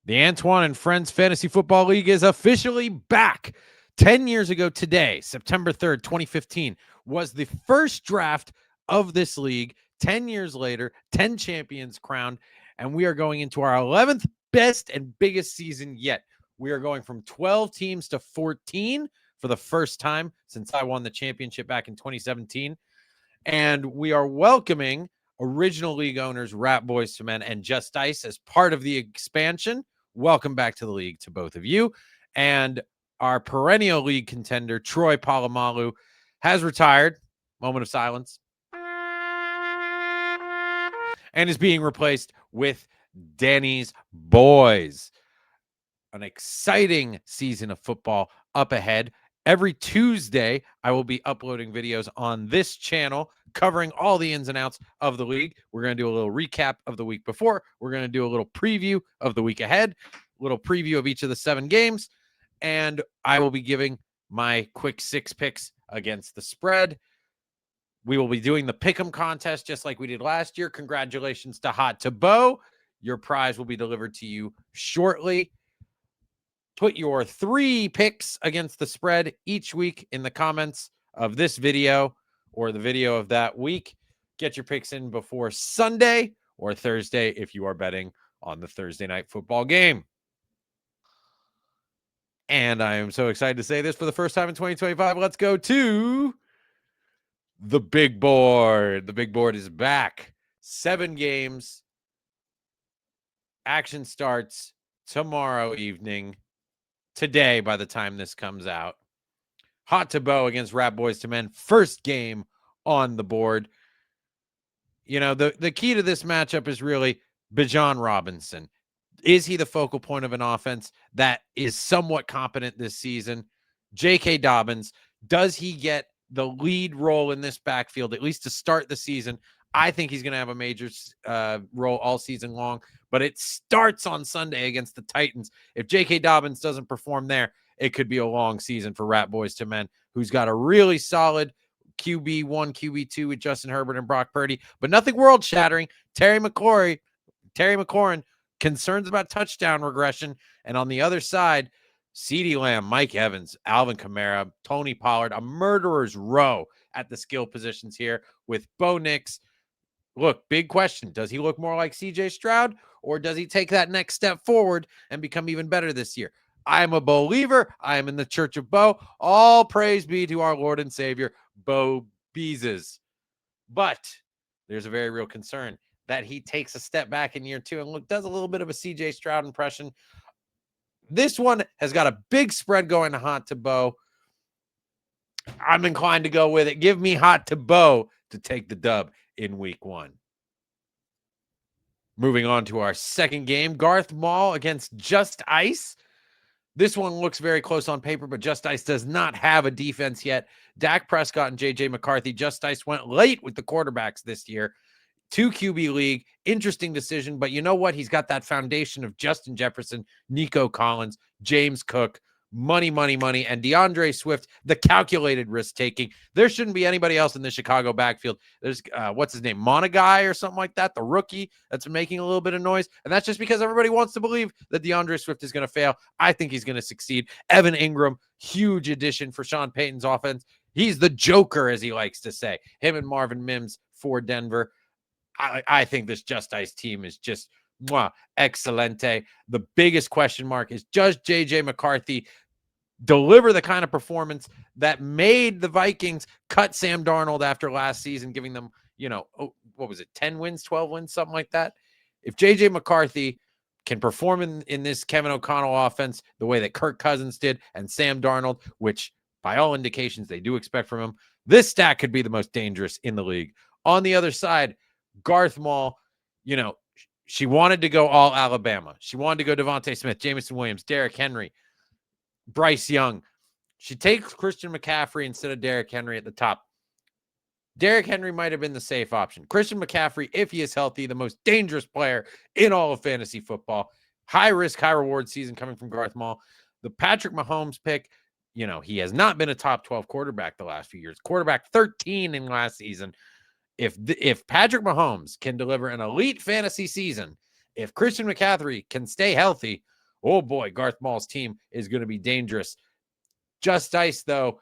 The Antoine and Friends Fantasy Football League is officially back. 10 years ago today, September 3rd, 2015, was the first draft of this league. 10 years later, 10 champions crowned, and we are going into our 11th best and biggest season yet. We are going from 12 teams to 14 for the first time since I won the championship back in 2017. And we are welcoming original league owners, Rat Boys to Men, and Just Ice as part of the expansion. Welcome back to the league to both of you. And our perennial league contender, Troy Polamalu, has retired. Moment of silence. And is being replaced with Danny's Boys. An exciting season of football up ahead. Every Tuesday, I will be uploading videos on this channel covering all the ins and outs of the league. We're going to do a little recap of the week before. We're going to do a little preview of the week ahead, a little preview of each of the 7 games, and I will be giving my quick 6 picks against the spread. We will be doing the pick'em contest just like we did last year. Congratulations to Hot to Bo. Your prize will be delivered to you shortly. Put your 3 picks against the spread each week in the comments of this video or the video of that week. Get your picks in before Sunday or Thursday if you are betting on the Thursday night football game. And I am so excited to say this for the first time in 2025. Let's go to the big board. The big board is back. 7 games. Action starts tomorrow evening. Today, by the time this comes out. Hot to Bo against Rat Boys to Men. First game on the board. You know, the key to this matchup is really Bijan Robinson. Is he the focal point of an offense that is somewhat competent this season? J.K. Dobbins, does he get the lead role in this backfield, at least to start the season? I think he's going to have a major role all season long, but it starts on Sunday against the Titans. If J.K. Dobbins doesn't perform there, it could be a long season for Rat Boys to Men, who's got a really solid QB1, QB2 with Justin Herbert and Brock Purdy, but nothing world-shattering. Terry McLaurin, concerns about touchdown regression. And on the other side, CeeDee Lamb, Mike Evans, Alvin Kamara, Tony Pollard, a murderer's row at the skill positions here with Bo Nix. Look, big question. Does he look more like CJ Stroud, or does he take that next step forward and become even better this year? I am a believer. I am in the church of Bo. All praise be to our Lord and Savior, Bo Beeses. But there's a very real concern that he takes a step back in year 2 and does a little bit of a CJ Stroud impression. This one has got a big spread going to Hot to Bo. I'm inclined to go with it. Give me Hot to Bo to take the dub in week 1. Moving on to our second game, Garth Mall against Just Ice. This one looks very close on paper, but Just Ice does not have a defense yet. Dak Prescott and J.J. McCarthy. Just Ice went late with the quarterbacks this year. 2 QB league, interesting decision, but you know what? He's got that foundation of Justin Jefferson, Nico Collins, James Cook, money, and DeAndre Swift, the calculated risk-taking. There shouldn't be anybody else in the Chicago backfield. There's, what's his name, Monagai or something like that, the rookie that's making a little bit of noise, and that's just because everybody wants to believe that DeAndre Swift is going to fail. I think he's going to succeed. Evan Ingram, huge addition for Sean Payton's offense. He's the Joker, as he likes to say. Him and Marvin Mims for Denver. I think this Just Ice team is just excelente. The biggest question mark is, does J.J. McCarthy deliver the kind of performance that made the Vikings cut Sam Darnold after last season, giving them, 10 wins, 12 wins, something like that? If J.J. McCarthy can perform in this Kevin O'Connell offense the way that Kirk Cousins did and Sam Darnold, which by all indications they do expect from him, this stack could be the most dangerous in the league. On the other side, Garth Mall, she wanted to go all Alabama. She wanted to go Devontae Smith, Jameson Williams, Derrick Henry, Bryce Young. She takes Christian McCaffrey instead of Derrick Henry at the top. Derrick Henry might have been the safe option. Christian McCaffrey, if he is healthy, the most dangerous player in all of fantasy football. High risk, high reward season coming from Garth Mall. The Patrick Mahomes pick, he has not been a top 12 quarterback the last few years. Quarterback 13 in last season. If Patrick Mahomes can deliver an elite fantasy season, if Christian McCaffrey can stay healthy, Oh boy, Garth Mall's team is going to be dangerous. Just Ice, though,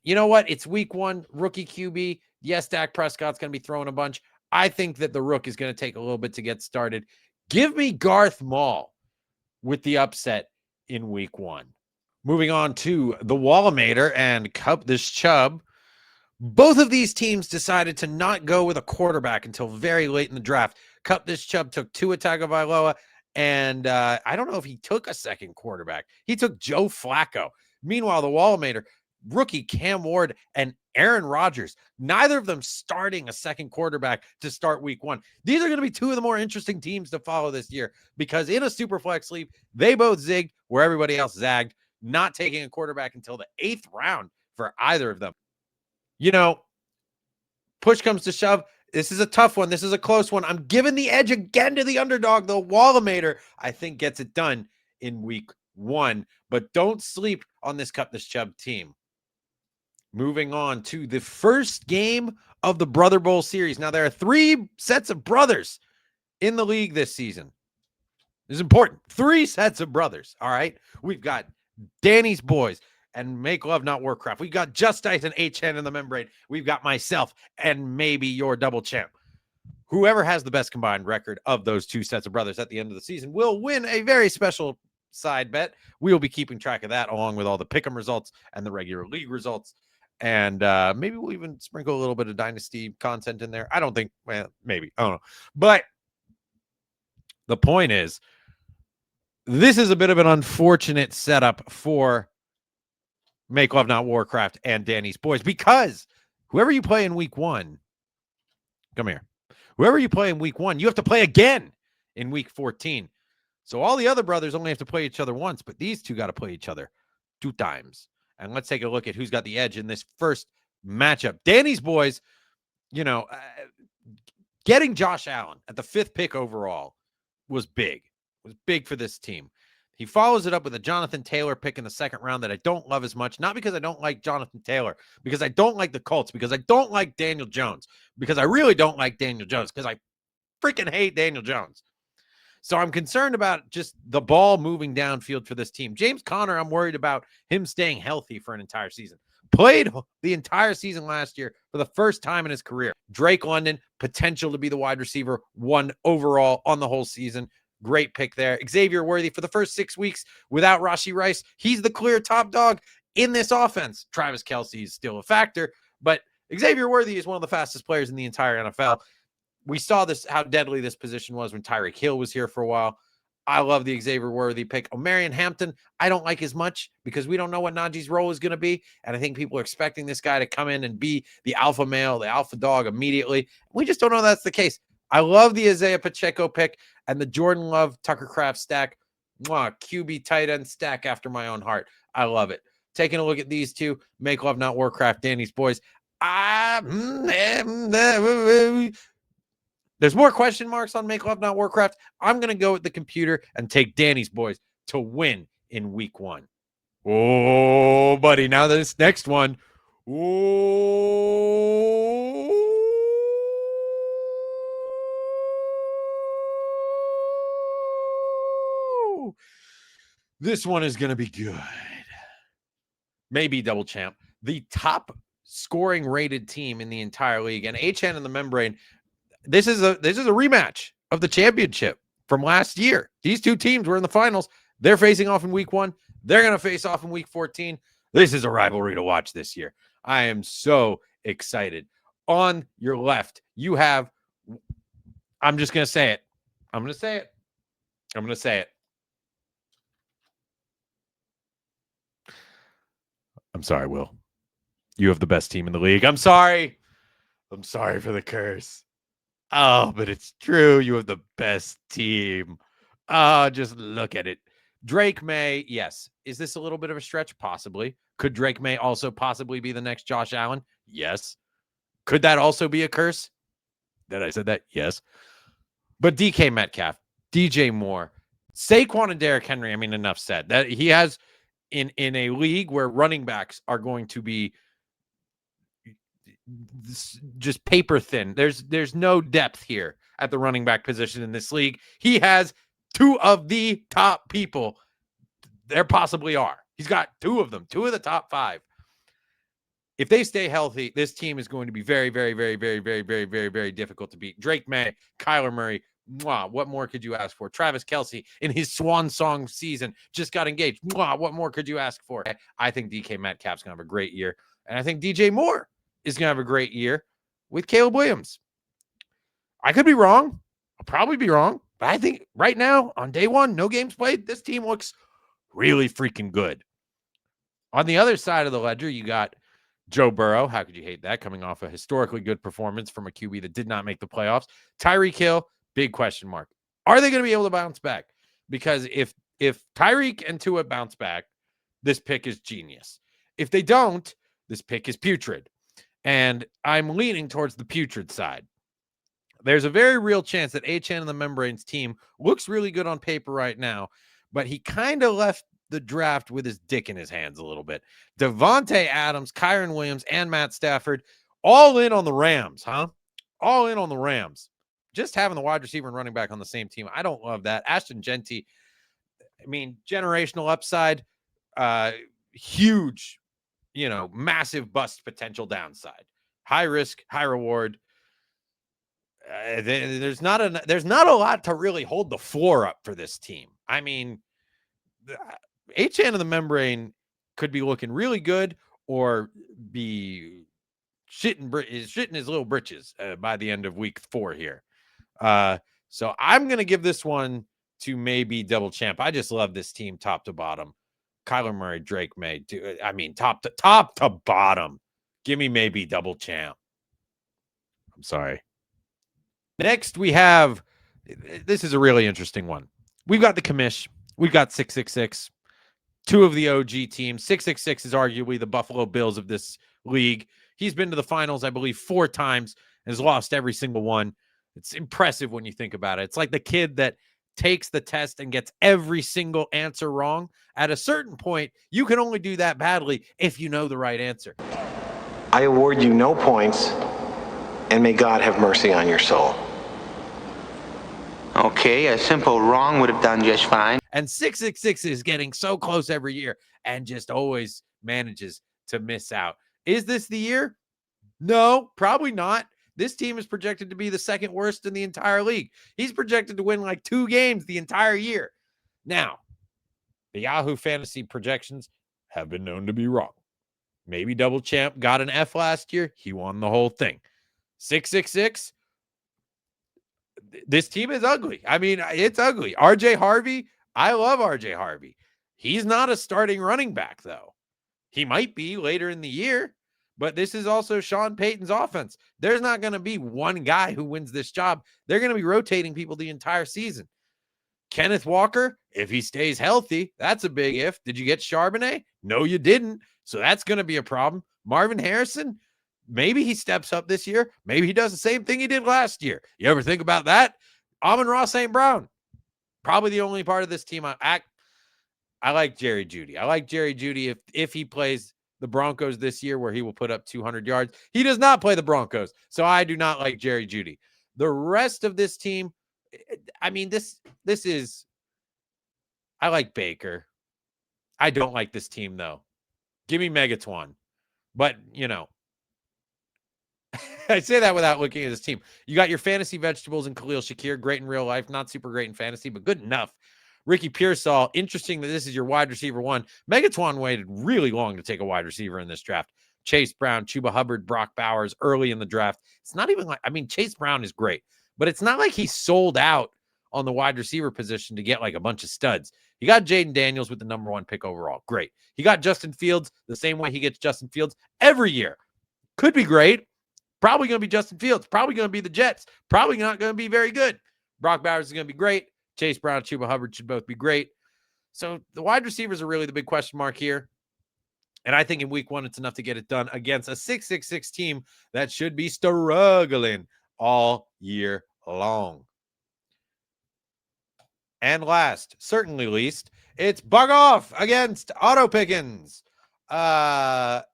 you know what? It's week 1, rookie QB. Yes, Dak Prescott's going to be throwing a bunch. I think that the Rook is going to take a little bit to get started. Give me Garth Mall with the upset in week 1. Moving on to the Wallamator and Cup this Chubb. Both of these teams decided to not go with a quarterback until very late in the draft. Cup this Chubb took Tua Tagovailoa, and I don't know if he took a second quarterback. He took Joe Flacco. Meanwhile, the Wallamator, rookie Cam Ward and Aaron Rodgers, neither of them starting a second quarterback to start week 1. These are going to be two of the more interesting teams to follow this year because in a Superflex league, they both zigged where everybody else zagged, not taking a quarterback until the 8th round for either of them. You know, push comes to shove. This is a tough one. This is a close one. I'm giving the edge again to the underdog. The Wallamator, I think, gets it done in week 1. But don't sleep on this Cup This Chubb team. Moving on to the first game of the Brother Bowl series. Now, there are 3 sets of brothers in the league this season. This is important. 3 sets of brothers, all right? We've got Danny's boys and Make Love Not Warcraft. We've got Just Ice and H-Hand in the membrane. We've got myself and maybe your double champ. Whoever has the best combined record of those 2 sets of brothers at the end of the season will win a very special side bet. We will be keeping track of that along with all the pick'em results and the regular league results. And maybe we'll even sprinkle a little bit of Dynasty content in there. I don't think, well, maybe. I don't know. But the point is, this is a bit of an unfortunate setup for Make Love Not Warcraft and Danny's boys because whoever you play in week 1, come here. Whoever you play in week 1, you have to play again in week 14. So all the other brothers only have to play each other once, but these 2 got to play each other 2 times. And let's take a look at who's got the edge in this first matchup. Danny's boys, you know, getting Josh Allen at the 5th pick overall was big. It was big for this team. He follows it up with a Jonathan Taylor pick in the 2nd round that I don't love as much. Not because I don't like Jonathan Taylor, because I don't like the Colts, because I don't like Daniel Jones, because I really don't like Daniel Jones, because I freaking hate Daniel Jones. So I'm concerned about just the ball moving downfield for this team. James Conner, I'm worried about him staying healthy for an entire season. Played the entire season last year for the first time in his career. Drake London, potential to be the wide receiver 1 overall on the whole season. Great pick there. Xavier Worthy for the first 6 weeks without Rashee Rice. He's the clear top dog in this offense. Travis Kelce is still a factor, but Xavier Worthy is one of the fastest players in the entire NFL. We saw this, how deadly this position was when Tyreek Hill was here for a while. I love the Xavier Worthy pick. Omarion Hampton, I don't like as much because we don't know what Najee's role is going to be. And I think people are expecting this guy to come in and be the alpha male, the alpha dog immediately. We just don't know that's the case. I love the Isaiah Pacheco pick and the Jordan Love Tucker Kraft stack. Mwah, QB tight end stack after my own heart. I love it. Taking a look at these 2, Make Love Not Warcraft, Danny's boys. There's more question marks on Make Love Not Warcraft. I'm going to go with the computer and take Danny's boys to win in week 1. Oh, buddy. Now this next one. Oh, this one is going to be good. Maybe double champ. The top scoring rated team in the entire league, and H-Hand in the membrane. This is a rematch of the championship from last year. These 2 teams were in the finals. They're facing off in week 1. They're going to face off in week 14. This is a rivalry to watch this year. I am so excited. On your left, you have, I'm just going to say it. I'm going to say it. I'm sorry, Will. You have the best team in the league. I'm sorry for the curse. Oh, but it's true. You have the best team. Oh, just look at it. Drake May, yes. Is this a little bit of a stretch? Possibly. Could Drake May also possibly be the next Josh Allen? Yes. Could that also be a curse? That I said that? Yes. But DK Metcalf, DJ Moore, Saquon and Derrick Henry, I mean, enough said. That he has in a league where running backs are going to be just paper thin. There's no depth here at the running back position in this league. He has two of the top people there possibly are. He's got two of them, two of the top 5. If they stay healthy, this team is going to be very, very, very, very, very, very, very, very difficult to beat. Drake May, Kyler Murray, what more could you ask for? Travis Kelce in his swan song season just got engaged. What more could you ask for? I think DK Metcalf's going to have a great year. And I think DJ Moore is going to have a great year with Caleb Williams. I could be wrong. I'll probably be wrong. But I think right now, on day 1, no games played, this team looks really freaking good. On the other side of the ledger, you got Joe Burrow. How could you hate that? Coming off a historically good performance from a QB that did not make the playoffs. Tyreek Hill, big question mark. Are they going to be able to bounce back? Because if Tyreek and Tua bounce back, this pick is genius. If they don't, this pick is putrid. And I'm leaning towards the putrid side. There's a very real chance that HN and the Membranes team looks really good on paper right now, but he kind of left the draft with his dick in his hands a little bit. Devontae Adams, Kyron Williams, and Matt Stafford all in on the Rams, huh? All in on the Rams. Just having the wide receiver and running back on the same team. I don't love that. Ashton Genty, I mean, generational upside, huge, massive bust potential downside. High risk, high reward. There's not a lot to really hold the floor up for this team. I mean, HN of the Membrane could be looking really good or be shitting his little britches by the end of week 4 here. So I'm going to give this one to maybe double champ. I just love this team top to bottom. Kyler Murray, Drake May. I mean, top to bottom. Give me maybe double champ. I'm sorry. Next, we have, this is a really interesting one. We've got the commish. We've got 666. Two of the OG teams. 666 is arguably the Buffalo Bills of this league. He's been to the finals, I believe, 4 times and has lost every single one. It's impressive when you think about it. It's like the kid that takes the test and gets every single answer wrong. At a certain point, you can only do that badly if you know the right answer. I award you no points, and may God have mercy on your soul. Okay, a simple wrong would have done just fine. And 666 is getting so close every year and just always manages to miss out. Is this the year? No, probably not. This team is projected to be the second worst in the entire league. He's projected to win like 2 games the entire year. Now, the Yahoo Fantasy projections have been known to be wrong. Maybe double champ got an F last year. He won the whole thing. 666. This team is ugly. I mean, it's ugly. RJ Harvey, I love RJ Harvey. He's not a starting running back, though. He might be later in the year, but this is also Sean Payton's offense. There's not going to be one guy who wins this job. They're going to be rotating people the entire season. Kenneth Walker, if he stays healthy, that's a big if. Did you get Charbonnet? No, you didn't. So that's going to be a problem. Marvin Harrison, maybe he steps up this year. Maybe he does the same thing he did last year. You ever think about that? Amon-Ra St. Brown, probably the only part of this team I like Jerry Jeudy. I like Jerry Jeudy if he plays the Broncos this year where he will put up 200 yards. He does not play the Broncos, so I do not like Jerry Jeudy. The rest of this team, I mean, this is, I like Baker. I don't like this team, though. Give me Megatron. But, I say that without looking at his team. You got your fantasy vegetables and Khalil Shakir, great in real life, not super great in fantasy, but good enough. Ricky Pearsall, interesting that this is your wide receiver 1. Megatron waited really long to take a wide receiver in this draft. Chase Brown, Chuba Hubbard, Brock Bowers early in the draft. It's not even like, I mean, Chase Brown is great, but it's not like he sold out on the wide receiver position to get like a bunch of studs. He got Jaden Daniels with the number 1 pick overall. Great. He got Justin Fields the same way he gets Justin Fields every year. Could be great. Probably going to be Justin Fields. Probably going to be the Jets. Probably not going to be very good. Brock Bowers is going to be great. Chase Brown and Chuba Hubbard should both be great. So the wide receivers are really the big question mark here. And I think in week 1, it's enough to get it done against a 666 team that should be struggling all year long. And last, certainly least, it's Bug Off against Otto Pickens. The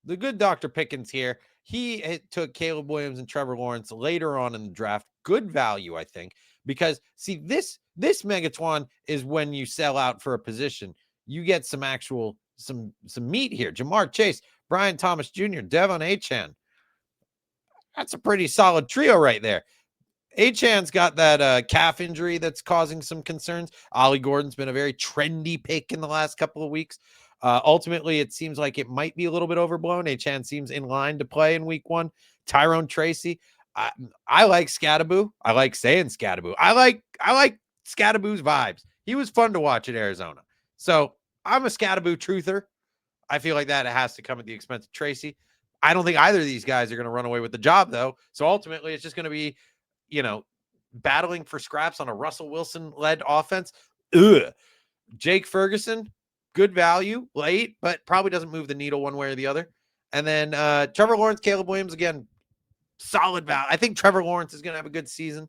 good Dr. Pickens here. He took Caleb Williams and Trevor Lawrence later on in the draft. Good value, I think. because see, this Megatron is when you sell out for a position, you get some actual some meat here. Jamar Chase, Brian Thomas Jr., Devon Achane. That's a pretty solid trio right there. Achane's got that calf injury that's causing some concerns. Ollie Gordon's been a very trendy pick in the last couple of weeks. Ultimately, it seems like it might be a little bit overblown. Achane seems in line to play in week 1. Tyrone Tracy. I like Scattaboo. I like saying Scattaboo. I like Scattaboo's vibes. He was fun to watch in Arizona. So I'm a Scattaboo truther. I feel like that it has to come at the expense of Tracy. I don't think either of these guys are going to run away with the job, though. So ultimately, it's just going to be, battling for scraps on a Russell Wilson-led offense. Ugh. Jake Ferguson, good value, late, but probably doesn't move the needle one way or the other. And then Trevor Lawrence, Caleb Williams, again, solid value. I think Trevor Lawrence is going to have a good season.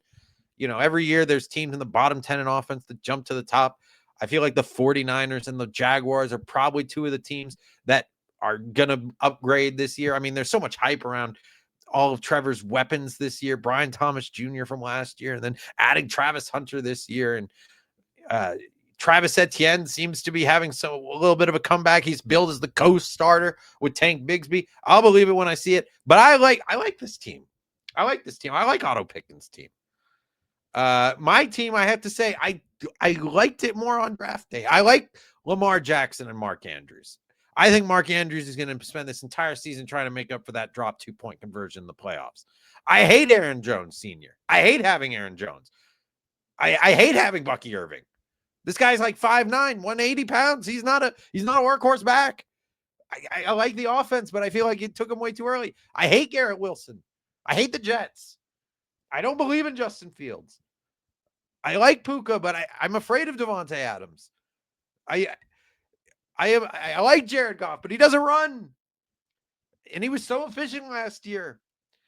Every year there's teams in the bottom 10 in offense that jump to the top. I feel like the 49ers and the Jaguars are probably two of the teams that are going to upgrade this year. I mean, there's so much hype around all of Trevor's weapons this year, Brian Thomas Jr. from last year, and then adding Travis Hunter this year. And Travis Etienne seems to be having a little bit of a comeback. He's billed as the co-starter with Tank Bigsby. I'll believe it when I see it. But I like this team. I like this team. I like Otto Pickens' team. My team, I have to say, I liked it more on draft day. I like Lamar Jackson and Mark Andrews. I think Mark Andrews is going to spend this entire season trying to make up for that drop 2-point conversion in the playoffs. I hate Aaron Jones Sr. I hate having Aaron Jones. I hate having Bucky Irving. This guy's like 5'9", 180 pounds. He's not a workhorse back. I like the offense, but I feel like it took him way too early. I hate Garrett Wilson. I hate the Jets. I don't believe in Justin Fields. I like Puka, but I'm afraid of Devontae Adams. I like Jared Goff, but he doesn't run. And he was so efficient last year.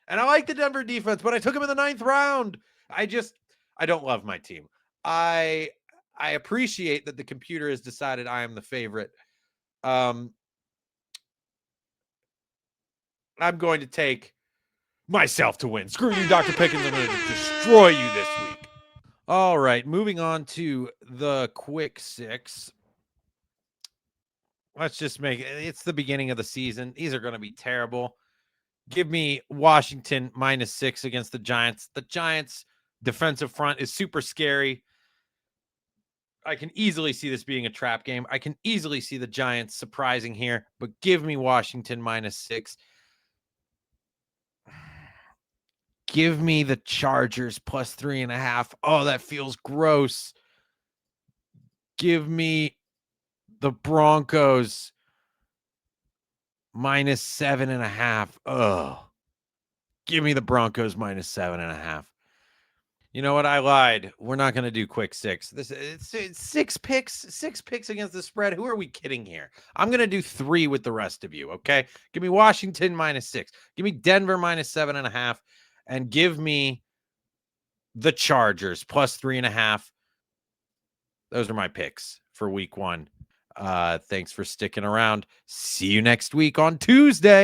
And I like the Denver defense, but I took him in the 9th round. I don't love my team. I appreciate that the computer has decided I am the favorite. I'm going to take myself to win. Screw you, Dr. Pickens. I'm going to destroy you this week. All right, moving on to the quick 6. Let's just make it. It's the beginning of the season. These are going to be terrible. Give me Washington -6 against the Giants. The Giants' defensive front is super scary. I can easily see this being a trap game. I can easily see the Giants surprising here, but give me Washington -6. Give me the Chargers +3.5. Oh, that feels gross. Give me the Broncos -7.5. Oh, give me the Broncos -7.5. You know what? I lied. We're not going to do quick 6. It's 6 picks. 6 picks against the spread. Who are we kidding here? I'm going to do 3 with the rest of you. Okay. Give me Washington -6. Give me Denver -7.5, and give me the Chargers +3.5. Those are my picks for week 1. Thanks for sticking around. See you next week on Tuesday.